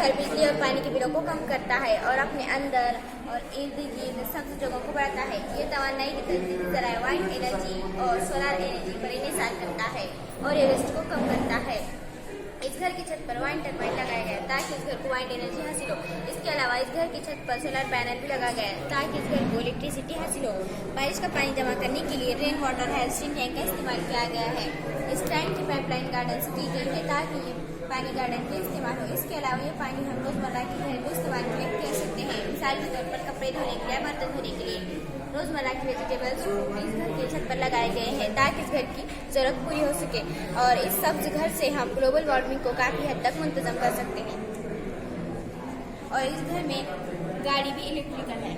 घर बिजली और पानी के बिलों को कम करता है और अपने अंदर और इर्द गिर्द सब जगहों को बढ़ाता है। ये तवानाई की तरह वाइंड एनर्जी और सोलर एनर्जी पर इन्हिसार करता है और ये वेस्ट को कम करता है। इस घर की छत पर वाइंड टरबाइन लगाया गया है ताकि इस घर को वाइंड एनर्जी हासिल हो। इसके अलावा इस घर की छत पर सोलर पैनल भी लगाया गया है ताकि इस घर को इलेक्ट्रिसिटी हासिल हो। बारिश का पानी जमा करने के लिए रेन वाटर हार्वेस्टिंग टैंक का इस्तेमाल किया गया है। इस टैंक की पाइपलाइन गार्डन से की गई है ताकि ये पानी गार्डन के इस्तेमाल हो। इसके अलावा ये पानी हम रोजमर्रा के घरेलू इस्तेमाल के लिए कर सकते हैं। मिसाल के तौर पर कपड़े धोने के लिए, बर्तन धोने के लिए, रोजमर्रा की वेजिटेबल्स इस घर के छत पर लगाए गए हैं ताकि इस घर की जरूरत पूरी हो सके। और इस सब्ज घर से हम ग्लोबल वार्मिंग को काफी हद तक मुंतजम कर सकते हैं। और इस घर में गाड़ी भी इलेक्ट्रिकल है।